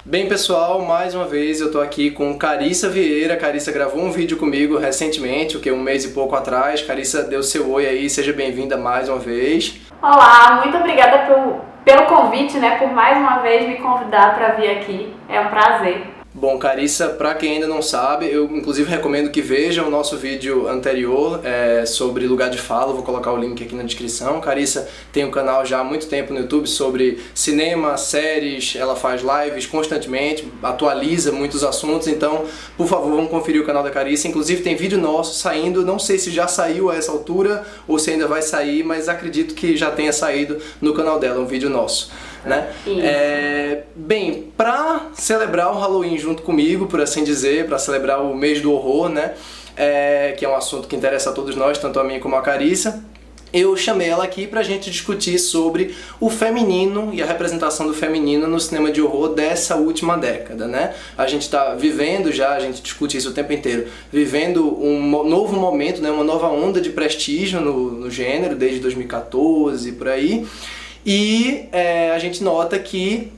Bem, pessoal, mais uma vez eu tô aqui com Carissa Vieira. Carissa gravou um vídeo comigo recentemente, um mês e pouco atrás. Carissa, deu seu oi aí, seja bem-vinda mais uma vez. Olá, muito obrigada pelo convite, por mais uma vez me convidar para vir aqui. É um prazer. Bom, Carissa, para quem ainda não sabe, eu inclusive recomendo que veja o nosso vídeo anterior sobre lugar de fala, vou colocar o link aqui na descrição. Carissa tem um canal já há muito tempo no YouTube sobre cinema, séries, ela faz lives constantemente, atualiza muitos assuntos, então, por favor, vamos conferir o canal da Carissa. Inclusive tem vídeo nosso saindo, não sei se já saiu a essa altura ou se ainda vai sair, mas acredito que já tenha saído no canal dela, um vídeo nosso, né? Bem, para celebrar o Halloween junto comigo, por assim dizer, para celebrar o mês do horror, né? Que é um assunto que interessa a todos nós, tanto a mim como a Carissa, eu chamei ela aqui pra gente discutir sobre o feminino e a representação do feminino no cinema de horror dessa última década, né? A gente tá vivendo já, a gente discute isso o tempo inteiro, vivendo um novo momento, né? Uma nova onda de prestígio no gênero, desde 2014, por aí. E a gente nota que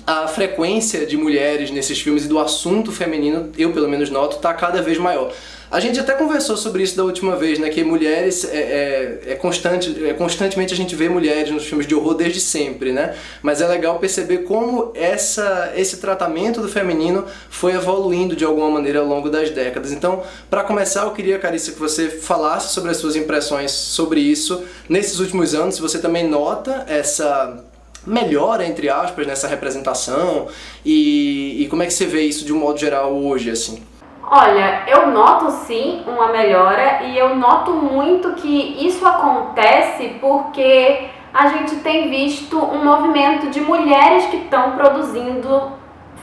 a frequência de mulheres nesses filmes e do assunto feminino, eu pelo menos noto, está cada vez maior. A gente até conversou sobre isso da última vez, né? Que mulheres, constantemente a gente vê mulheres nos filmes de horror desde sempre, né? Mas é legal perceber como esse tratamento do feminino foi evoluindo de alguma maneira ao longo das décadas. Então, para começar, eu queria, Carissa, que você falasse sobre as suas impressões sobre isso nesses últimos anos, se você também nota essa melhora, entre aspas, nessa representação e como é que você vê isso de um modo geral hoje, assim? Olha, eu noto sim uma melhora e eu noto muito que isso acontece porque a gente tem visto um movimento de mulheres que estão produzindo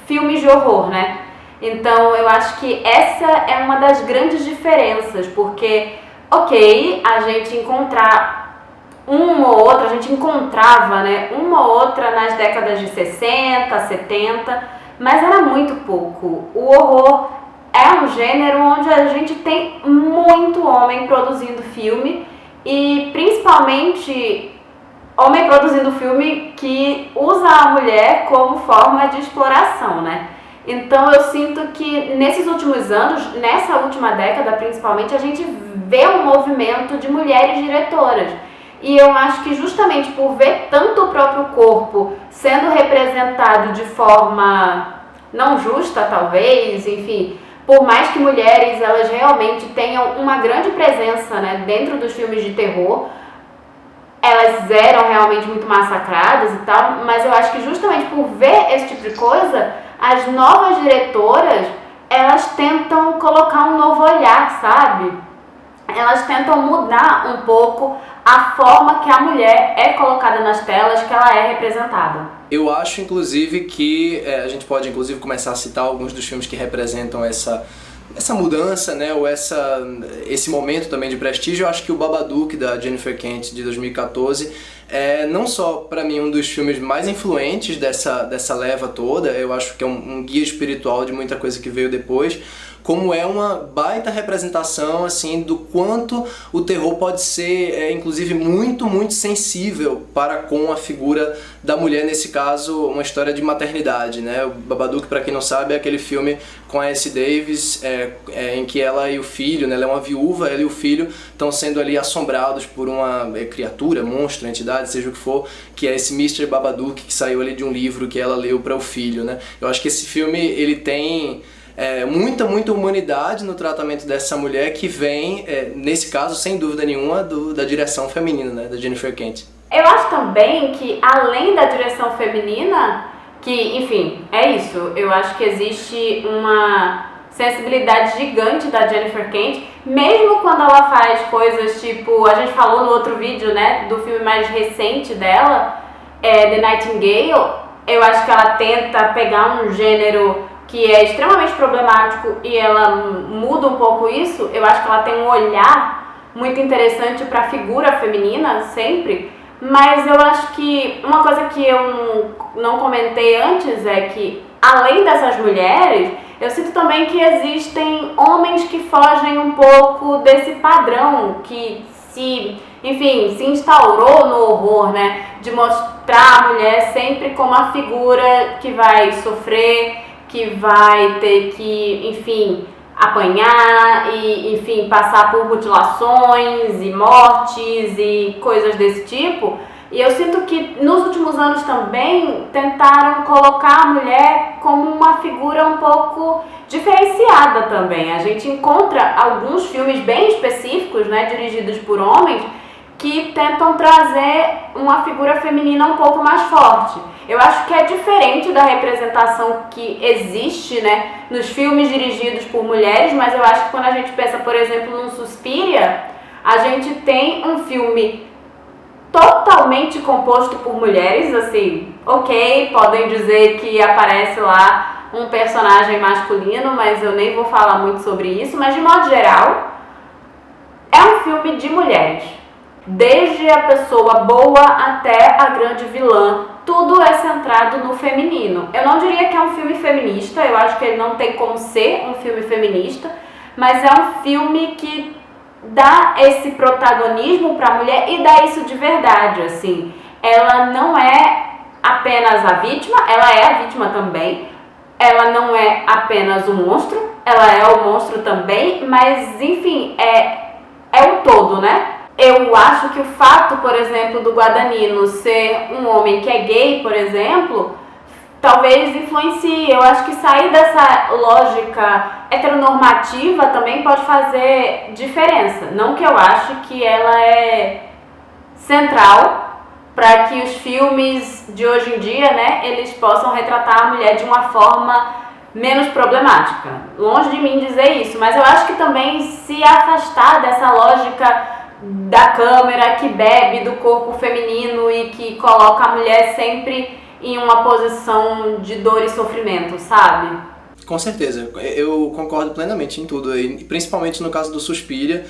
filmes de horror, né? Então eu acho que essa é uma das grandes diferenças, porque, ok, a gente encontrava, né, uma ou outra nas décadas de 60, 70, mas era muito pouco. O horror é um gênero onde a gente tem muito homem produzindo filme e principalmente homem produzindo filme que usa a mulher como forma de exploração, né? Então eu sinto que nesses últimos anos, nessa última década principalmente, a gente vê um movimento de mulheres diretoras. E eu acho que justamente por ver tanto o próprio corpo sendo representado de forma não justa, talvez, enfim, por mais que mulheres elas realmente tenham uma grande presença, né, dentro dos filmes de terror, elas eram realmente muito massacradas e tal, mas eu acho que justamente por ver esse tipo de coisa, as novas diretoras, elas tentam colocar um novo olhar, sabe? Elas tentam mudar um pouco a forma que a mulher é colocada nas telas, que ela é representada. Eu acho, inclusive, que a gente pode, inclusive, começar a citar alguns dos filmes que representam essa mudança, né, ou esse momento também de prestígio. Eu acho que o Babadook, da Jennifer Kent, de 2014, é não só, para mim, um dos filmes mais influentes dessa leva toda, eu acho que é um guia espiritual de muita coisa que veio depois, como é uma baita representação, assim, do quanto o terror pode ser, inclusive, muito, muito sensível para com a figura da mulher, nesse caso, uma história de maternidade, né? O Babadook, para quem não sabe, é aquele filme com a Essie Davis, em que ela e o filho, né, ela é uma viúva, ela e o filho estão sendo ali assombrados por uma criatura, monstro, entidade, seja o que for, que é esse Mr. Babadook, que saiu ali de um livro que ela leu para o filho, né? Eu acho que esse filme, ele tem muita humanidade no tratamento dessa mulher que vem, nesse caso, sem dúvida nenhuma, da direção feminina, né, da Jennifer Kent. Eu acho também que, além da direção feminina, que, enfim, é isso, eu acho que existe uma sensibilidade gigante da Jennifer Kent, mesmo quando ela faz coisas tipo, a gente falou no outro vídeo, né, do filme mais recente dela, The Nightingale, eu acho que ela tenta pegar um gênero que é extremamente problemático e ela muda um pouco isso. Eu acho que ela tem um olhar muito interessante para a figura feminina, sempre, mas eu acho que uma coisa que eu não comentei antes é que, além dessas mulheres, eu sinto também que existem homens que fogem um pouco desse padrão, que se enfim, se instaurou no horror, né? De mostrar a mulher sempre como a figura que vai sofrer, que vai ter que, enfim, apanhar e, enfim, passar por mutilações e mortes e coisas desse tipo. E eu sinto que nos últimos anos também tentaram colocar a mulher como uma figura um pouco diferenciada também. A gente encontra alguns filmes bem específicos, né, dirigidos por homens, que tentam trazer uma figura feminina um pouco mais forte. Eu acho que é diferente da representação que existe, né, nos filmes dirigidos por mulheres, mas eu acho que quando a gente pensa, por exemplo, num Suspiria, a gente tem um filme totalmente composto por mulheres, assim, ok, podem dizer que aparece lá um personagem masculino, mas eu nem vou falar muito sobre isso, mas de modo geral, é um filme de mulheres. Desde a pessoa boa até a grande vilã, tudo é centrado no feminino. Eu não diria que é um filme feminista, eu acho que ele não tem como ser um filme feminista, mas é um filme que dá esse protagonismo para a mulher e dá isso de verdade, assim. Ela não é apenas a vítima, ela é a vítima também. Ela não é apenas o monstro, ela é o monstro também, mas enfim, é o todo, né? Eu acho que o fato, por exemplo, do Guadagnino ser um homem que é gay, por exemplo, talvez influencie. Eu acho que sair dessa lógica heteronormativa também pode fazer diferença. Não que eu ache que ela é central para que os filmes de hoje em dia, né, eles possam retratar a mulher de uma forma menos problemática. Longe de mim dizer isso, mas eu acho que também se afastar dessa lógica da câmera que bebe do corpo feminino e que coloca a mulher sempre em uma posição de dor e sofrimento, sabe? Com certeza, eu concordo plenamente em tudo aí, principalmente no caso do Suspiria,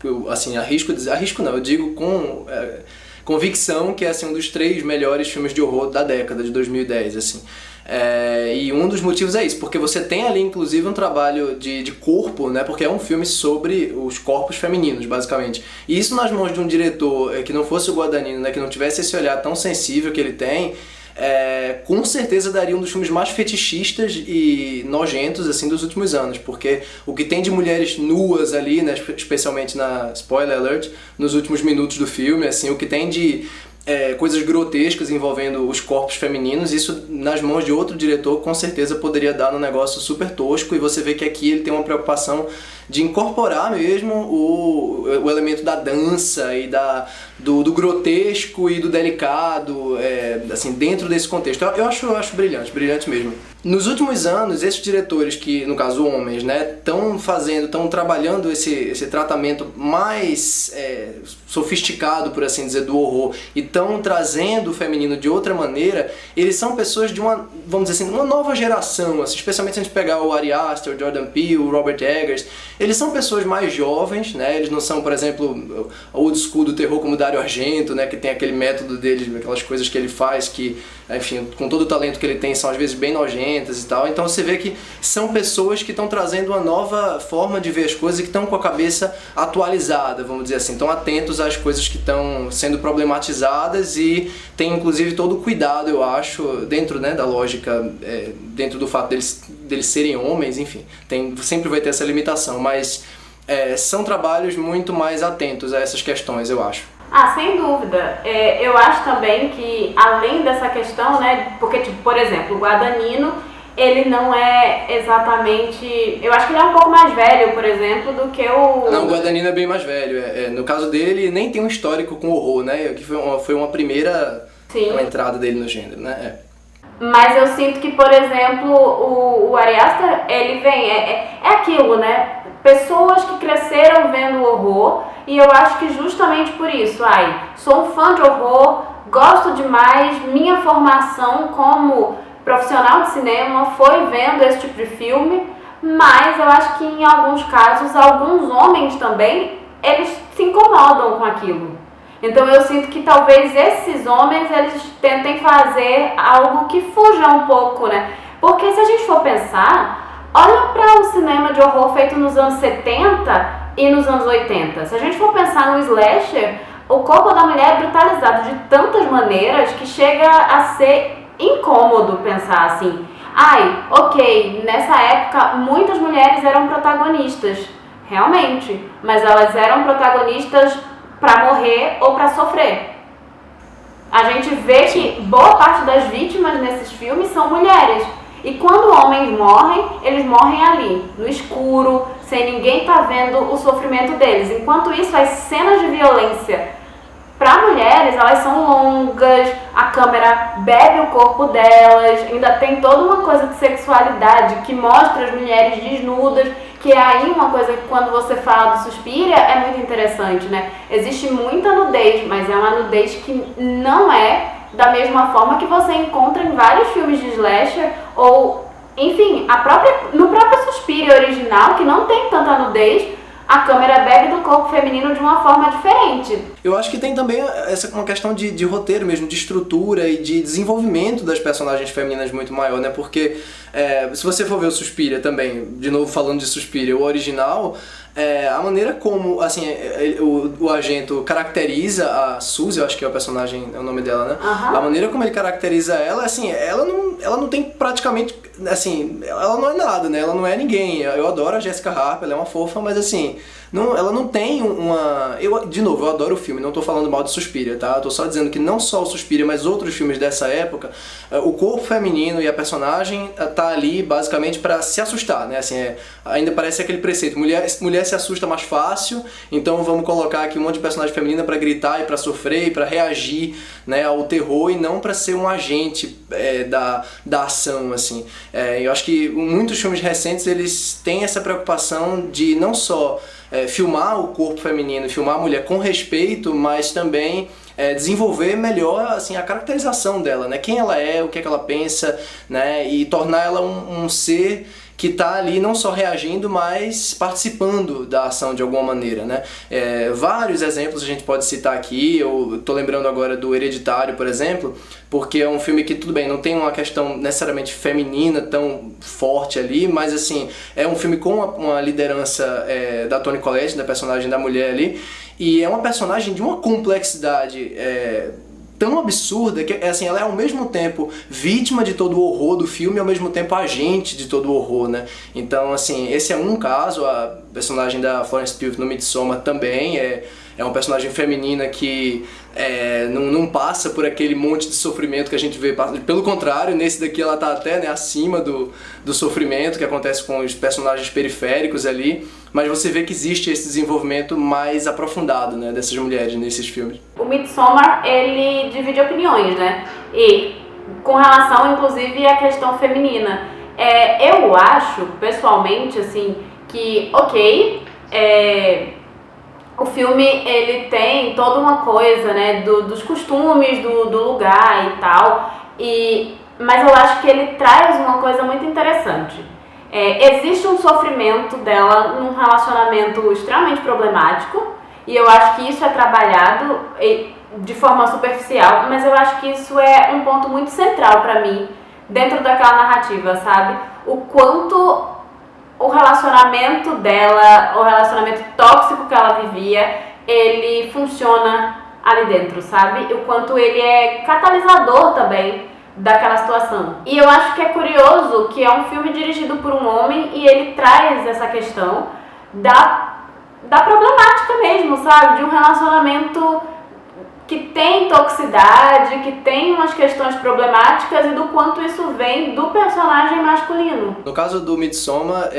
eu, assim, eu digo com convicção que é assim, um dos 3 melhores filmes de horror da década de 2010, assim. E um dos motivos é isso, porque você tem ali inclusive um trabalho de corpo, né? Porque é um filme sobre os corpos femininos, basicamente. E isso nas mãos de um diretor que não fosse o Guadagnino, né? Que não tivesse esse olhar tão sensível que ele tem, com certeza daria um dos filmes mais fetichistas e nojentos assim dos últimos anos, porque o que tem de mulheres nuas ali, né? Especialmente na spoiler alert, nos últimos minutos do filme, assim, o que tem de coisas grotescas envolvendo os corpos femininos, isso nas mãos de outro diretor com certeza poderia dar um negócio super tosco, e você vê que aqui ele tem uma preocupação de incorporar mesmo o elemento da dança e do grotesco e do delicado, assim, dentro desse contexto. Eu acho brilhante mesmo. Nos últimos anos, esses diretores que, no caso, homens, né, estão trabalhando esse tratamento mais sofisticado, por assim dizer, do horror, e estão trazendo o feminino de outra maneira. Eles são pessoas de uma, vamos dizer assim, uma nova geração, assim, especialmente se a gente pegar o Ari Aster, o Jordan Peele, o Robert Eggers. Eles são pessoas mais jovens, né? Eles não são, por exemplo, old school do terror como Dario Argento, né? Que tem aquele método dele, aquelas coisas que ele faz que, enfim, com todo o talento que ele tem, são às vezes bem nojentas e tal. Então você vê que são pessoas que estão trazendo uma nova forma de ver as coisas e que estão com a cabeça atualizada, vamos dizer assim. Estão atentos às coisas que estão sendo problematizadas e tem inclusive todo o cuidado, eu acho, dentro, né, da lógica, dentro do fato deles serem homens, enfim, sempre vai ter essa limitação, mas são trabalhos muito mais atentos a essas questões, eu acho. Sem dúvida. Eu acho também que, além dessa questão, né, porque, tipo, por exemplo, o Guadagnino, ele não é exatamente... Eu acho que ele é um pouco mais velho, por exemplo, do que o... Não, o Guadagnino é bem mais velho. No caso dele, ele nem tem um histórico com horror, né, que foi uma primeira uma entrada dele no gênero, né. Mas eu sinto que, por exemplo, o Ari Aster, ele vem... É aquilo, né? Pessoas que cresceram vendo horror, e eu acho que justamente por isso, sou um fã de horror, gosto demais, minha formação como profissional de cinema foi vendo esse tipo de filme, mas eu acho que em alguns casos, alguns homens também, eles se incomodam com aquilo. Então eu sinto que talvez esses homens, eles tentem fazer algo que fuja um pouco, né? Porque se a gente for pensar, olha para o cinema de horror feito nos anos 70, e nos anos 80. Se a gente for pensar no slasher, o corpo da mulher é brutalizado de tantas maneiras que chega a ser incômodo pensar assim. Ai, ok, nessa época muitas mulheres eram protagonistas, realmente, mas elas eram protagonistas pra morrer ou pra sofrer. A gente vê que boa parte das vítimas nesses filmes são mulheres. E quando homens morrem, eles morrem ali, no escuro, sem ninguém estar vendo o sofrimento deles. Enquanto isso, as cenas de violência para mulheres, elas são longas, a câmera bebe o corpo delas, ainda tem toda uma coisa de sexualidade que mostra as mulheres desnudas, que é aí uma coisa que quando você fala do Suspiria é muito interessante, né? Existe muita nudez, mas é uma nudez que não é da mesma forma que você encontra em vários filmes de slasher ou, enfim, no próprio Suspiria original, que não tem tanta nudez, a câmera bebe do corpo feminino de uma forma diferente. Eu acho que tem também uma questão de roteiro mesmo, de estrutura e de desenvolvimento das personagens femininas muito maior, né? Porque se você for ver o Suspiria também, de novo falando de Suspiria, o original, a maneira como, assim, o Argento caracteriza a Suzy, eu acho que é o personagem, é o nome dela, né? Uhum. A maneira como ele caracteriza ela, assim, ela não tem praticamente, assim, ela não é nada, né? Ela não é ninguém. Eu adoro a Jessica Harper, ela é uma fofa, mas assim, ela não tem uma... de novo, eu adoro o filme, não tô falando mal de Suspiria, tá? Eu tô só dizendo que não só o Suspiria, mas outros filmes dessa época, o corpo feminino e a personagem tá ali basicamente pra se assustar, né? Assim, ainda parece aquele preceito, mulher se assusta mais fácil, então vamos colocar aqui um monte de personagem feminina pra gritar e pra sofrer e pra reagir, né, ao terror e não pra ser um agente da ação, assim. Eu acho que muitos filmes recentes, eles têm essa preocupação de não só filmar o corpo feminino, filmar a mulher com respeito, mas também desenvolver melhor, assim, a caracterização dela, né? Quem ela é, o que é que ela pensa, né? E tornar ela um ser que está ali não só reagindo, mas participando da ação de alguma maneira, né? Vários exemplos a gente pode citar aqui. Eu tô lembrando agora do Hereditário, por exemplo, porque é um filme que, tudo bem, não tem uma questão necessariamente feminina tão forte ali, mas assim, é um filme com uma liderança da Toni Collette, da personagem da mulher ali, e é uma personagem de uma complexidade tão absurda que, assim, ela é ao mesmo tempo vítima de todo o horror do filme e ao mesmo tempo agente de todo o horror, né? Então, assim, esse é um caso. A personagem da Florence Pugh no Midsommar também é uma personagem feminina que não passa por aquele monte de sofrimento que a gente vê. Pelo contrário, nesse daqui ela tá até, né, acima do sofrimento que acontece com os personagens periféricos ali, mas você vê que existe esse desenvolvimento mais aprofundado, né, dessas mulheres nesses filmes. O Midsommar, ele divide opiniões, né? E com relação, inclusive, à questão feminina. Eu acho, pessoalmente, assim, que, ok, o filme, ele tem toda uma coisa, né, dos costumes do lugar e tal, mas eu acho que ele traz uma coisa muito interessante. Existe um sofrimento dela num relacionamento extremamente problemático, e eu acho que isso é trabalhado de forma superficial, mas eu acho que isso é um ponto muito central pra mim, dentro daquela narrativa, sabe? O quanto o relacionamento dela, o relacionamento tóxico que ela vivia, ele funciona ali dentro, sabe? O quanto ele é catalisador também daquela situação. E eu acho que é curioso que é um filme dirigido por um homem e ele traz essa questão da problemática mesmo, sabe? De um relacionamento que tem toxicidade, que tem umas questões problemáticas e do quanto isso vem do personagem masculino. No caso do Midsommar,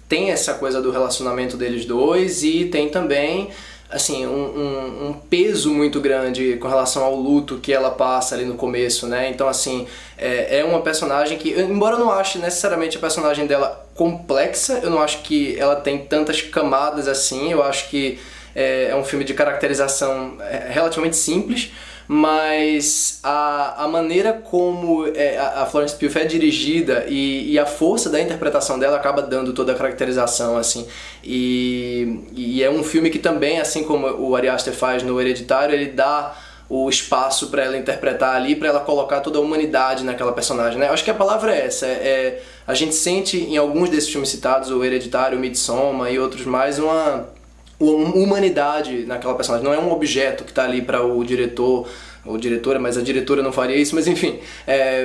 tem essa coisa do relacionamento deles dois e tem também, assim, um peso muito grande com relação ao luto que ela passa ali no começo, né? Então, assim, é uma personagem que, embora eu não ache necessariamente a personagem dela complexa, eu não acho que ela tem tantas camadas assim, eu acho que é um filme de caracterização relativamente simples, mas a maneira como a Florence Pugh é dirigida e a força da interpretação dela acaba dando toda a caracterização, assim. E é um filme que também, assim como o Ari Aster faz no Hereditário, ele dá o espaço para ela interpretar ali, para ela colocar toda a humanidade naquela personagem, né? Eu acho que a palavra é essa, a gente sente em alguns desses filmes citados, o Hereditário, o Midsommar e outros mais, uma humanidade naquela personagem, não é um objeto que está ali para o diretor ou diretora, mas a diretora não faria isso, mas enfim,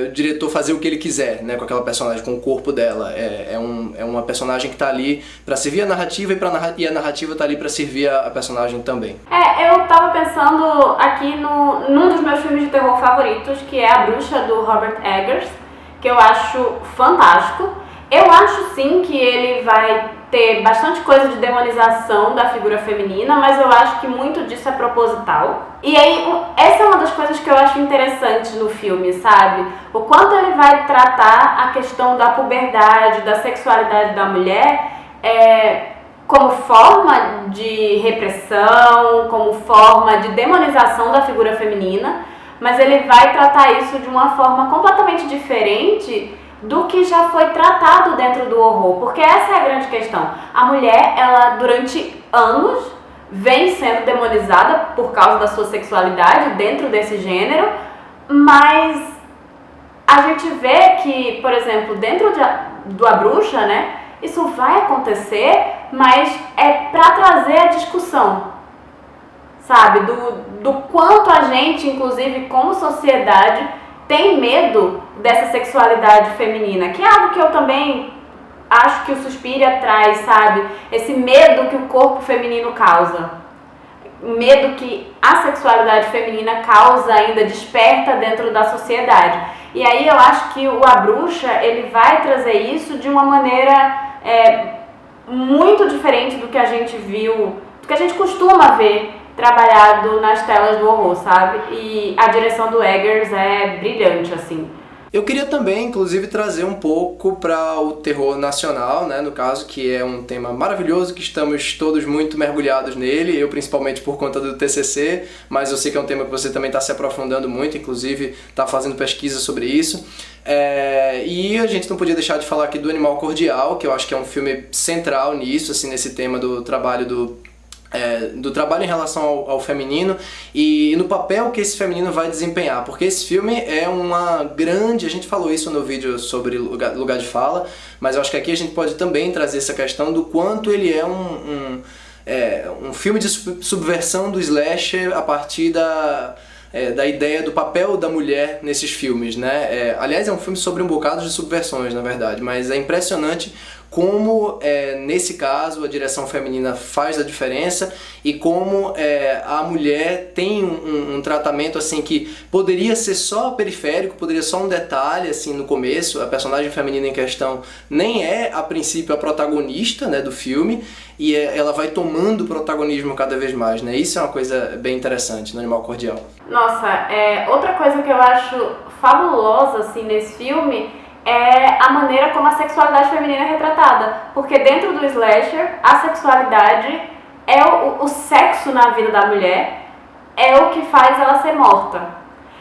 o diretor fazer o que ele quiser, né, com aquela personagem, com o corpo dela. É uma personagem que está ali para servir a narrativa e a narrativa está ali para servir a personagem também. Eu tava pensando aqui num dos meus filmes de terror favoritos, que é A Bruxa, do Robert Eggers, que eu acho fantástico. Eu acho sim que ele vai ter bastante coisa de demonização da figura feminina, mas eu acho que muito disso é proposital. E aí, essa é uma das coisas que eu acho interessante no filme, sabe? O quanto ele vai tratar a questão da puberdade, da sexualidade da mulher, como forma de repressão, como forma de demonização da figura feminina, mas ele vai tratar isso de uma forma completamente diferente do que já foi tratado dentro do horror, porque essa é a grande questão. A mulher, ela durante anos vem sendo demonizada por causa da sua sexualidade dentro desse gênero, mas a gente vê que, por exemplo, dentro do A Bruxa, né, isso vai acontecer, mas é para trazer a discussão, sabe, do quanto a gente, inclusive como sociedade, tem medo dessa sexualidade feminina, que é algo que eu também acho que o Suspiria traz, sabe? Esse medo que o corpo feminino causa. Medo que a sexualidade feminina causa ainda, desperta dentro da sociedade. E aí eu acho que o A Bruxa, ele vai trazer isso de uma maneira muito diferente do que a gente viu, do que a gente costuma ver trabalhado nas telas do horror, sabe? E a direção do Eggers é brilhante, assim. Eu queria também, inclusive, trazer um pouco para o terror nacional, né, no caso, que é um tema maravilhoso, que estamos todos muito mergulhados nele, eu principalmente por conta do TCC, mas eu sei que é um tema que você também está se aprofundando muito, inclusive está fazendo pesquisa sobre isso. E a gente não podia deixar de falar aqui do Animal Cordial, que eu acho que é um filme central nisso, assim, nesse tema do trabalho do trabalho em relação ao feminino e no papel que esse feminino vai desempenhar, porque esse filme é uma grande, a gente falou isso no vídeo sobre lugar de fala, mas eu acho que aqui a gente pode também trazer essa questão do quanto ele é um filme de subversão do slasher a partir da ideia do papel da mulher nesses filmes, né? Aliás, é um filme sobre um bocado de subversões, na verdade, mas é impressionante como, nesse caso, a direção feminina faz a diferença e como a mulher tem um tratamento assim que poderia ser só periférico, poderia ser só um detalhe assim no começo. A personagem feminina em questão nem é, a princípio, a protagonista, né, do filme, e ela vai tomando protagonismo cada vez mais, né? Isso é uma coisa bem interessante no Animal Cordial. Nossa, outra coisa que eu acho fabulosa assim, nesse filme é a maneira como a sexualidade feminina é retratada. Porque dentro do slasher, a sexualidade é o sexo na vida da mulher, é o que faz ela ser morta.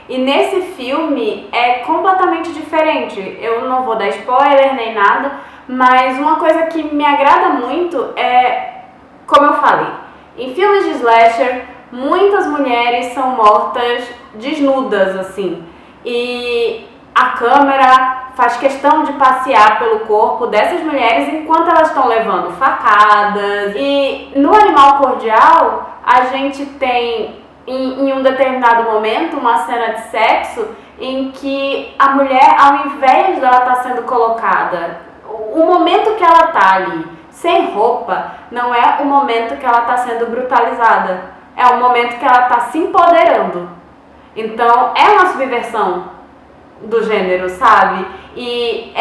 E nesse filme é completamente diferente. Eu não vou dar spoiler nem nada, mas uma coisa que me agrada muito é, como eu falei, em filmes de slasher, muitas mulheres são mortas desnudas, assim. E a câmera faz questão de passear pelo corpo dessas mulheres enquanto elas estão levando facadas. E no Animal Cordial, a gente tem, em um determinado momento, uma cena de sexo em que a mulher, ao invés dela estar sendo colocada, o momento que ela está ali, sem roupa, não é o momento que ela está sendo brutalizada. É o momento que ela está se empoderando. Então, é uma subversão do gênero, sabe? E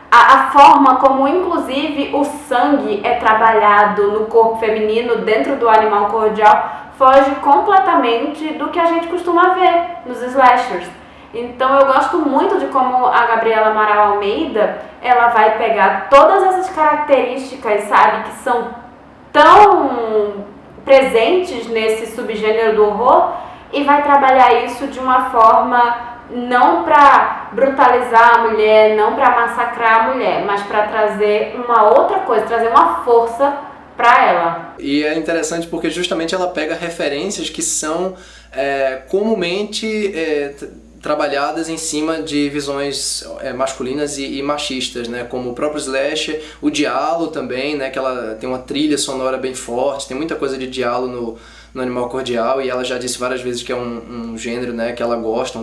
a forma como, inclusive, o sangue é trabalhado no corpo feminino dentro do Animal Cordial foge completamente do que a gente costuma ver nos slashers. Então eu gosto muito de como a Gabriela Amaral Almeida, ela vai pegar todas essas características, sabe, que são tão presentes nesse subgênero do horror e vai trabalhar isso de uma forma não para brutalizar a mulher, não para massacrar a mulher, mas para trazer uma outra coisa, trazer uma força pra ela. E é interessante porque justamente ela pega referências que são comumente trabalhadas em cima de visões masculinas e machistas, né? Como o próprio slasher, o diálogo também, né? Que ela tem uma trilha sonora bem forte, tem muita coisa de diálogo no Animal Cordial, e ela já disse várias vezes que é um gênero, né, que ela gosta,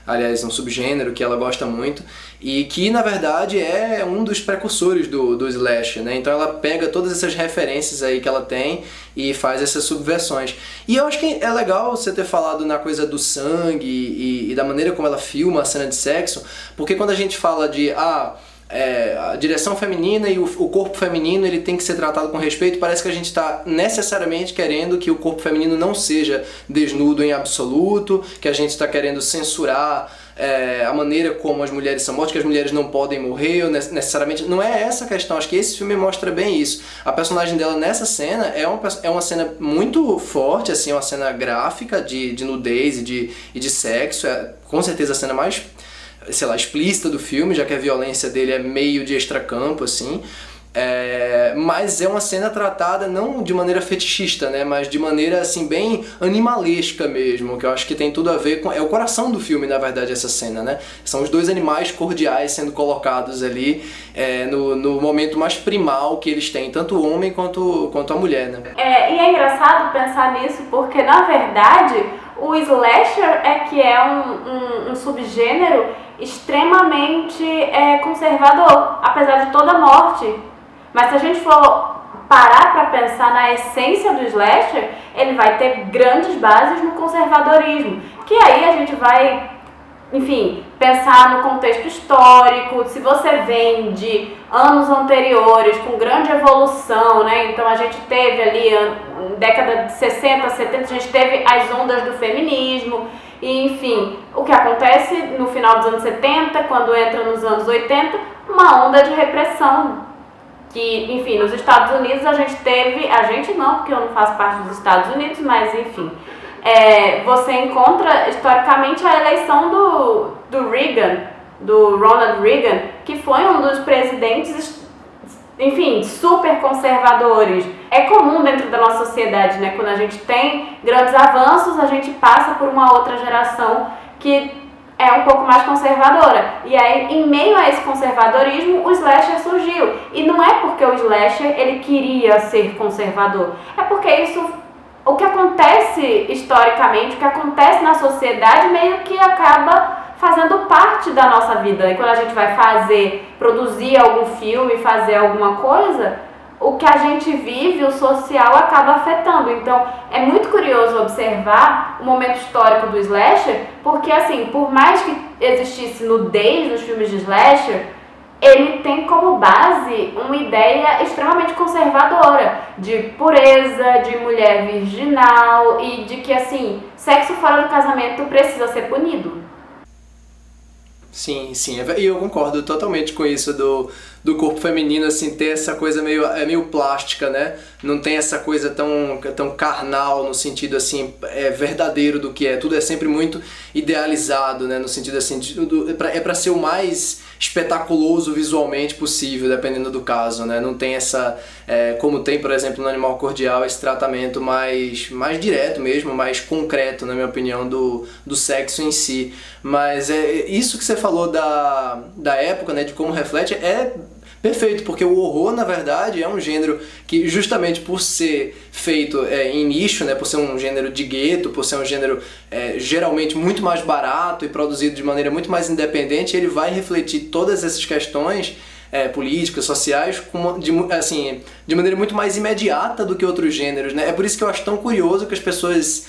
aliás, um subgênero que ela gosta muito, e que na verdade é um dos precursores do slasher, né? Então ela pega todas essas referências aí que ela tem e faz essas subversões. E eu acho que é legal você ter falado na coisa do sangue e da maneira como ela filma a cena de sexo, porque quando a gente fala de a direção feminina e o corpo feminino, ele tem que ser tratado com respeito, parece que a gente está necessariamente querendo que o corpo feminino não seja desnudo em absoluto, que a gente está querendo censurar a maneira como as mulheres são mortas, que as mulheres não podem morrer, ou necessariamente. Não é essa a questão, acho que esse filme mostra bem isso. A personagem dela nessa cena é uma cena muito forte, assim, uma cena gráfica de nudez e de sexo, com certeza a cena mais, sei lá, explícita do filme, já que a violência dele é meio de extracampo, assim. Mas é uma cena tratada não de maneira fetichista, né, mas de maneira assim bem animalesca mesmo, que eu acho que tem tudo a ver com... É o coração do filme, na verdade, essa cena, né? São os dois animais cordiais sendo colocados ali no momento mais primal que eles têm, tanto o homem quanto a mulher, né? E é engraçado pensar nisso, porque na verdade o slasher que é um subgênero extremamente conservador, apesar de toda a morte. Mas se a gente for parar para pensar na essência do slasher, ele vai ter grandes bases no conservadorismo, que aí a gente vai, enfim, pensar no contexto histórico. Se você vem de anos anteriores com grande evolução, né? Então a gente teve ali, década de 60, 70, a gente teve as ondas do feminismo, e enfim, o que acontece no final dos anos 70, quando entra nos anos 80, uma onda de repressão. Que, enfim, nos Estados Unidos a gente não, porque eu não faço parte dos Estados Unidos, mas enfim, você encontra historicamente a eleição do Reagan, do Ronald Reagan, que foi um dos presidentes, enfim, super conservadores. É comum dentro da nossa sociedade, né? Quando a gente tem grandes avanços, a gente passa por uma outra geração que é um pouco mais conservadora. E aí, em meio a esse conservadorismo, o slasher surgiu. E não é porque o slasher ele queria ser conservador. É porque o que acontece historicamente, o que acontece na sociedade, meio que acaba fazendo parte da nossa vida. E quando a gente vai produzir algum filme, fazer alguma coisa, o que a gente vive, o social, acaba afetando. Então, é muito curioso observar o momento histórico do slasher, porque, assim, por mais que existisse nudez nos filmes de slasher, ele tem como base uma ideia extremamente conservadora, de pureza, de mulher virginal e de que, assim, sexo fora do casamento precisa ser punido. Sim, e eu concordo totalmente com isso do corpo feminino, assim, ter essa coisa meio plástica, né? Não tem essa coisa tão carnal, no sentido, assim, verdadeiro do que é. Tudo é sempre muito idealizado, né? No sentido, assim, é pra ser o mais espetaculoso visualmente possível, dependendo do caso, né? Não tem essa, como tem, por exemplo, no Animal Cordial, esse tratamento mais direto mesmo, mais concreto, na minha opinião, do sexo em si. Mas isso que você falou da época, né, de como reflete, é perfeito, porque o horror, na verdade, é um gênero que, justamente por ser feito em nicho, né, por ser um gênero de gueto, por ser um gênero geralmente muito mais barato e produzido de maneira muito mais independente, ele vai refletir todas essas questões políticas, sociais, de maneira muito mais imediata do que outros gêneros, né? É por isso que eu acho tão curioso que as pessoas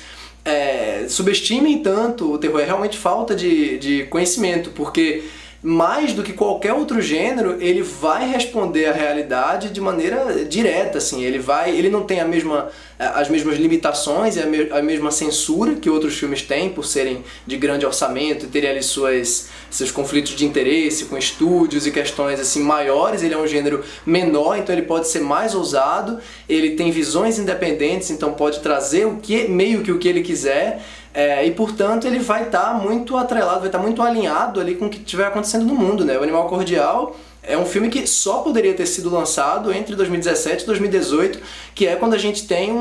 subestimem tanto o terror. É realmente falta de conhecimento, porque mais do que qualquer outro gênero, ele vai responder à realidade de maneira direta, assim. Ele não tem as mesmas limitações e a mesma censura que outros filmes têm, por serem de grande orçamento e terem ali seus conflitos de interesse com estúdios e questões assim maiores. Ele é um gênero menor, então ele pode ser mais ousado, ele tem visões independentes, então pode trazer meio que o que ele quiser. E portanto ele vai estar muito atrelado, vai estar muito alinhado ali com o que estiver acontecendo no mundo, né? O Animal Cordial é um filme que só poderia ter sido lançado entre 2017 e 2018, que é quando a gente tem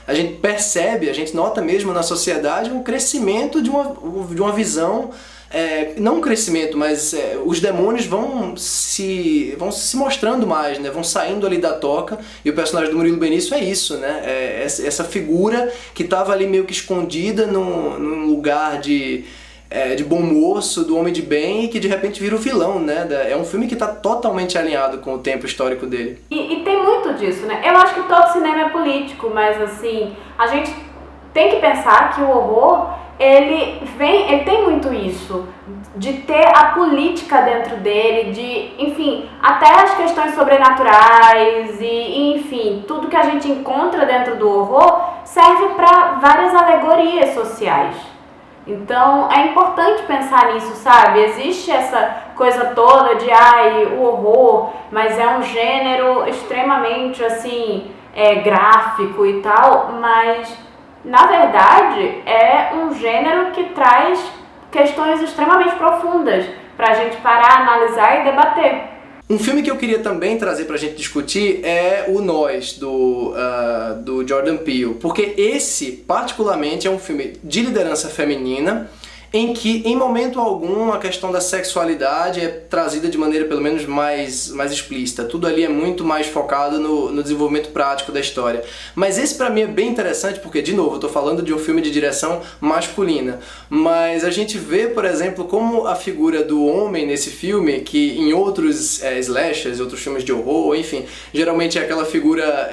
a gente percebe, a gente nota mesmo na sociedade um crescimento de uma visão, não um crescimento, mas os demônios vão se mostrando mais, né? Vão saindo ali da toca, e o personagem do Murilo Benício é isso, né? Essa figura que estava ali meio que escondida num lugar de bom moço, do homem de bem, e que de repente vira o vilão, né? É um filme que está totalmente alinhado com o tempo histórico dele. E tem muito disso, né? Eu acho que todo cinema é político, mas assim, a gente tem que pensar que o horror, ele tem muito isso, de ter a política dentro dele, enfim, até as questões sobrenaturais e, enfim, tudo que a gente encontra dentro do horror serve para várias alegorias sociais. Então é importante pensar nisso, sabe? Existe essa coisa toda de o horror, mas é um gênero extremamente assim, gráfico e tal, mas na verdade é um gênero que traz questões extremamente profundas pra gente parar, analisar e debater. Um filme que eu queria também trazer pra gente discutir é o Nós, do Jordan Peele, porque esse, particularmente, é um filme de liderança feminina, em que, em momento algum, a questão da sexualidade é trazida de maneira, pelo menos, mais explícita. Tudo ali é muito mais focado no desenvolvimento prático da história. Mas esse, pra mim, é bem interessante, porque, de novo, eu tô falando de um filme de direção masculina, mas a gente vê, por exemplo, como a figura do homem nesse filme, que em outros slashers, outros filmes de horror, enfim, geralmente é aquela figura...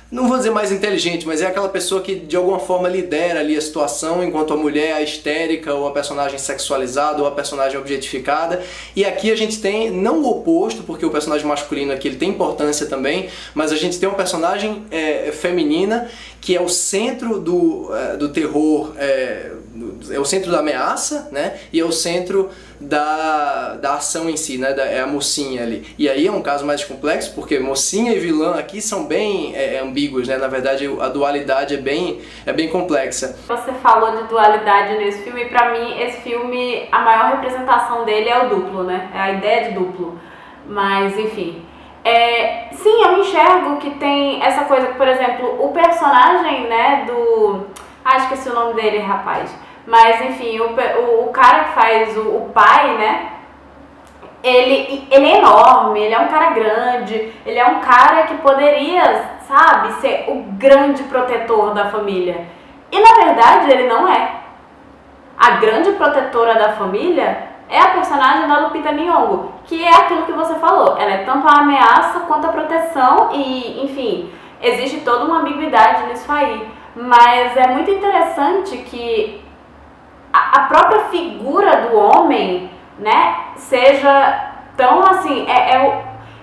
não vou dizer mais inteligente, mas é aquela pessoa que de alguma forma lidera ali a situação, enquanto a mulher é a histérica, ou a personagem sexualizada, ou a personagem objetificada. E aqui a gente tem, não o oposto, porque o personagem masculino aqui ele tem importância também, mas a gente tem uma personagem feminina que é o centro do terror, é o centro da ameaça, né? E é o centro da ação em si, né? É a mocinha ali. E aí é um caso mais complexo, porque mocinha e vilã aqui são bem ambíguos, né? Na verdade, a dualidade é bem complexa. Você falou de dualidade nesse filme, e pra mim, esse filme, a maior representação dele é o duplo, né? É a ideia de duplo. Mas, enfim... sim, eu enxergo que tem essa coisa que, por exemplo, o personagem, né, esqueci o nome dele, rapaz. Mas, enfim, o cara que faz o pai, né, ele é enorme, ele é um cara grande, ele é um cara que poderia, sabe, ser o grande protetor da família. E, na verdade, ele não é. A grande protetora da família é a personagem da Lupita Nyong'o, que é aquilo que você falou. Ela é tanto a ameaça quanto a proteção e, enfim, existe toda uma ambiguidade nisso aí. Mas é muito interessante que a própria figura do homem, né, seja tão assim...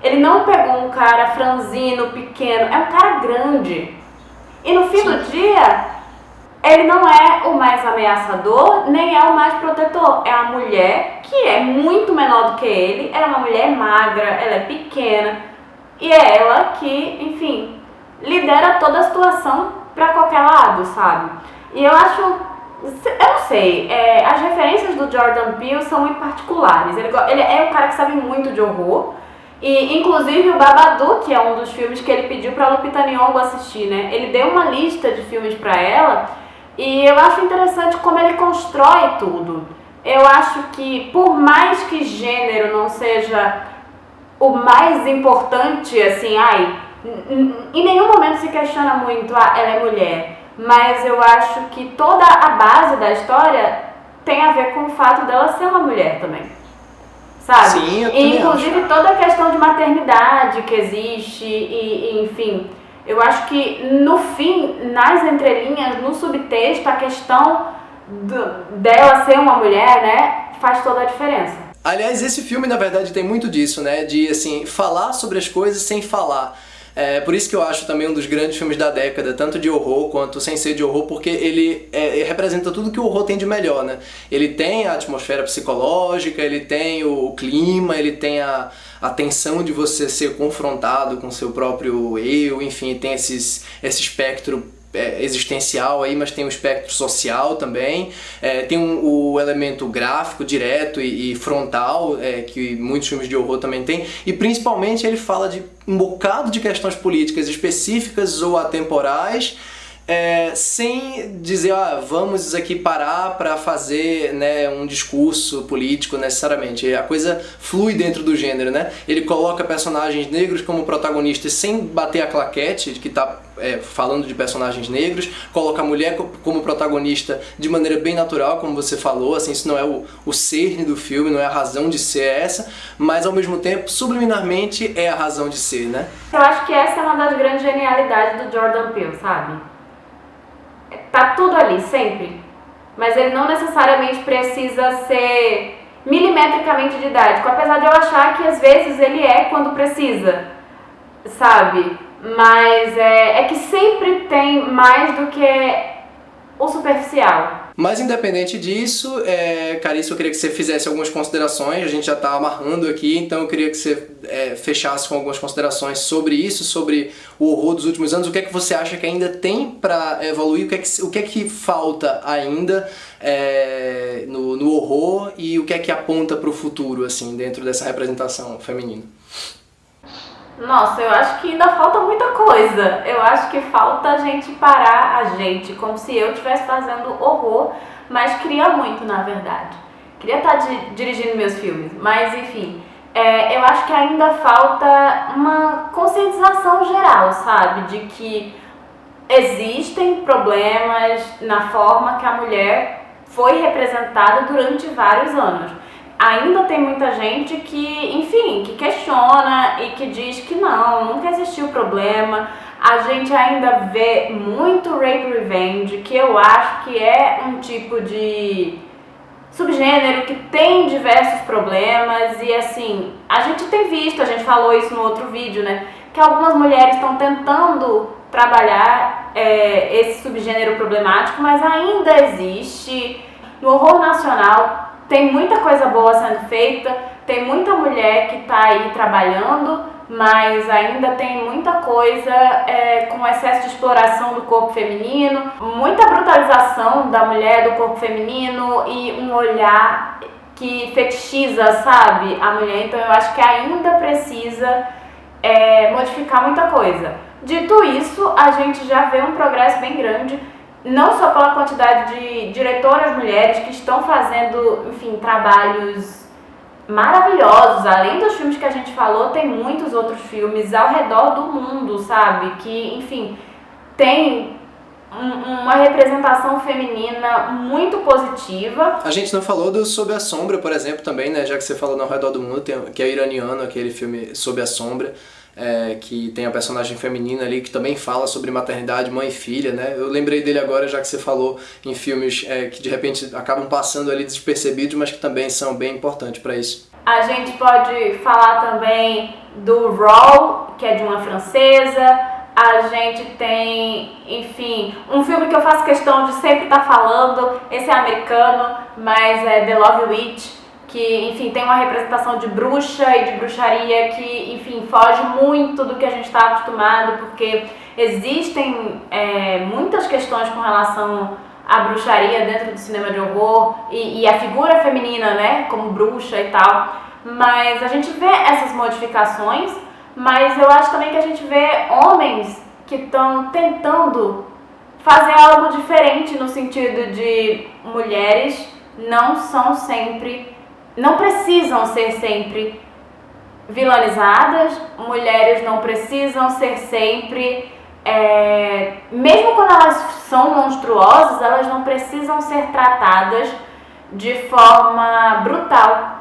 ele não pegou um cara franzino, pequeno, é um cara grande. E no fim do dia... ele não é o mais ameaçador, nem é o mais protetor. É a mulher, que é muito menor do que ele, ela é uma mulher magra, ela é pequena, e é ela que, enfim, lidera toda a situação pra qualquer lado, sabe? E eu acho, eu não sei, as referências do Jordan Peele são muito particulares. Ele é um cara que sabe muito de horror, e inclusive o Babadook, que é um dos filmes que ele pediu pra Lupita Nyong'o assistir, né? Ele deu uma lista de filmes pra ela. E eu acho interessante como ele constrói tudo. Eu acho que, por mais que gênero não seja o mais importante, assim, em nenhum momento se questiona muito, ela é mulher. Mas eu acho que toda a base da história tem a ver com o fato dela ser uma mulher também. Sabe? Sim, eu e inclusive acho. Toda a questão de maternidade que existe, e enfim... eu acho que, no fim, nas entrelinhas, no subtexto, a questão dela ser uma mulher, né, faz toda a diferença. Aliás, esse filme, na verdade, tem muito disso, né, de, assim, falar sobre as coisas sem falar. Por isso que eu acho também um dos grandes filmes da década, tanto de horror quanto sem ser de horror, porque ele representa tudo que o horror tem de melhor, né? Ele tem a atmosfera psicológica, ele tem o clima, ele tem a tensão de você ser confrontado com seu próprio eu, enfim, tem esse espectro existencial aí, mas tem um espectro social também, tem o elemento gráfico direto e frontal, que muitos filmes de horror também tem, e principalmente ele fala de um bocado de questões políticas específicas ou atemporais, sem dizer, vamos aqui parar para fazer, né, um discurso político necessariamente. A coisa flui dentro do gênero, né? Ele coloca personagens negros como protagonistas sem bater a claquete, que tá falando de personagens negros, coloca a mulher como protagonista de maneira bem natural, como você falou, assim, isso não é o cerne do filme, não é a razão de ser essa, mas ao mesmo tempo, subliminarmente, é a razão de ser, né? Eu acho que essa é uma das grandes genialidades do Jordan Peele, sabe? Tá tudo ali, sempre. Mas ele não necessariamente precisa ser milimetricamente didático, apesar de eu achar que às vezes ele quando precisa, sabe? Mas é que sempre tem mais do que o superficial. Mas independente disso, Carissa, eu queria que você fizesse algumas considerações, a gente já está amarrando aqui, então eu queria que você fechasse com algumas considerações sobre isso, sobre o horror dos últimos anos, o que é que você acha que ainda tem para evoluir, o que é que falta ainda no horror e o que é que aponta para o futuro, assim, dentro dessa representação feminina? Nossa, eu acho que ainda falta muita coisa. Eu acho que falta a gente parar como se eu estivesse fazendo horror, mas queria muito, na verdade. Queria estar dirigindo meus filmes, mas enfim, eu acho que ainda falta uma conscientização geral, sabe? De que existem problemas na forma que a mulher foi representada durante vários anos. Ainda tem muita gente que, enfim, que questiona e que diz que nunca existiu problema. A gente ainda vê muito rape revenge, que eu acho que é um tipo de subgênero que tem diversos problemas e, assim, a gente tem visto, a gente falou isso no outro vídeo, né, que algumas mulheres estão tentando trabalhar esse subgênero problemático, mas ainda existe. No horror nacional tem muita coisa boa sendo feita, tem muita mulher que está aí trabalhando, mas ainda tem muita coisa com excesso de exploração do corpo feminino, muita brutalização da mulher, do corpo feminino e um olhar que fetichiza, sabe, a mulher. Então eu acho que ainda precisa modificar muita coisa. Dito isso, a gente já vê um progresso bem grande, não só pela quantidade de diretoras mulheres que estão fazendo, enfim, trabalhos maravilhosos. Além dos filmes que a gente falou, tem muitos outros filmes ao redor do mundo, sabe? Que, enfim, tem uma representação feminina muito positiva. A gente não falou do Sob a Sombra, por exemplo, também, né? Já que você falou no Ao Redor do Mundo, que é iraniano, aquele filme Sob a Sombra. Que tem a personagem feminina ali que também fala sobre maternidade, mãe e filha, né? Eu lembrei dele agora, já que você falou em filmes que de repente acabam passando ali despercebidos, mas que também são bem importantes para isso. A gente pode falar também do Raw, que é de uma francesa. A gente tem, enfim, um filme que eu faço questão de sempre estar falando, esse é americano, mas é The Love Witch, que, enfim, tem uma representação de bruxa e de bruxaria que, enfim, foge muito do que a gente está acostumado, porque existem muitas questões com relação à bruxaria dentro do cinema de horror e a figura feminina, né, como bruxa e tal, mas a gente vê essas modificações, mas eu acho também que a gente vê homens que estão tentando fazer algo diferente no sentido de mulheres não precisam ser sempre vilanizadas, mulheres não precisam ser sempre, mesmo quando elas são monstruosas, elas não precisam ser tratadas de forma brutal,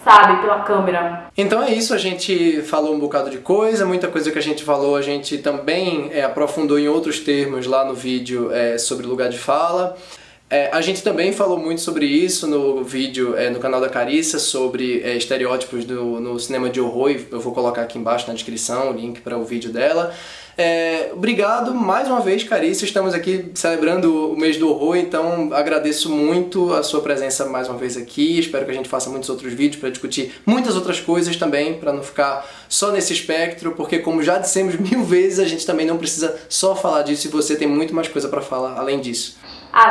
sabe, pela câmera. Então é isso, a gente falou um bocado de coisa, muita coisa que a gente falou a gente também aprofundou em outros termos lá no vídeo sobre lugar de fala. A gente também falou muito sobre isso no vídeo no canal da Carissa, sobre estereótipos no cinema de horror, e eu vou colocar aqui embaixo na descrição o link para o vídeo dela. Obrigado mais uma vez, Carissa. Estamos aqui celebrando o mês do horror, então agradeço muito a sua presença mais uma vez aqui. Espero que a gente faça muitos outros vídeos para discutir muitas outras coisas também, para não ficar só nesse espectro, porque como já dissemos 1000 vezes, a gente também não precisa só falar disso e você tem muito mais coisa para falar além disso.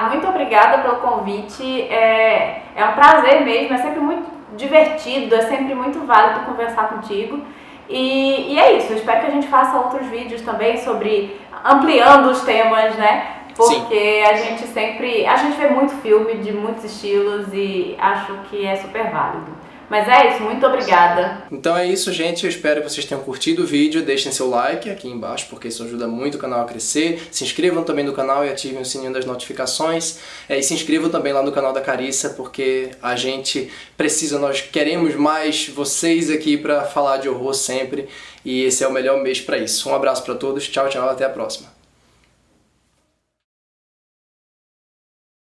Muito obrigada pelo convite. É um prazer mesmo, é sempre muito divertido, é sempre muito válido conversar contigo. E é isso, eu espero que a gente faça outros vídeos também sobre ampliando os temas, né? Porque Sim. a gente vê muito filme de muitos estilos e acho que é super válido. Mas é isso, muito obrigada. Então é isso, gente. Eu espero que vocês tenham curtido o vídeo. Deixem seu like aqui embaixo, porque isso ajuda muito o canal a crescer. Se inscrevam também no canal e ativem o sininho das notificações. E se inscrevam também lá no canal da Carissa, porque a gente precisa, nós queremos mais vocês aqui para falar de horror sempre. E esse é o melhor mês para isso. Um abraço para todos. Tchau, tchau. Até a próxima.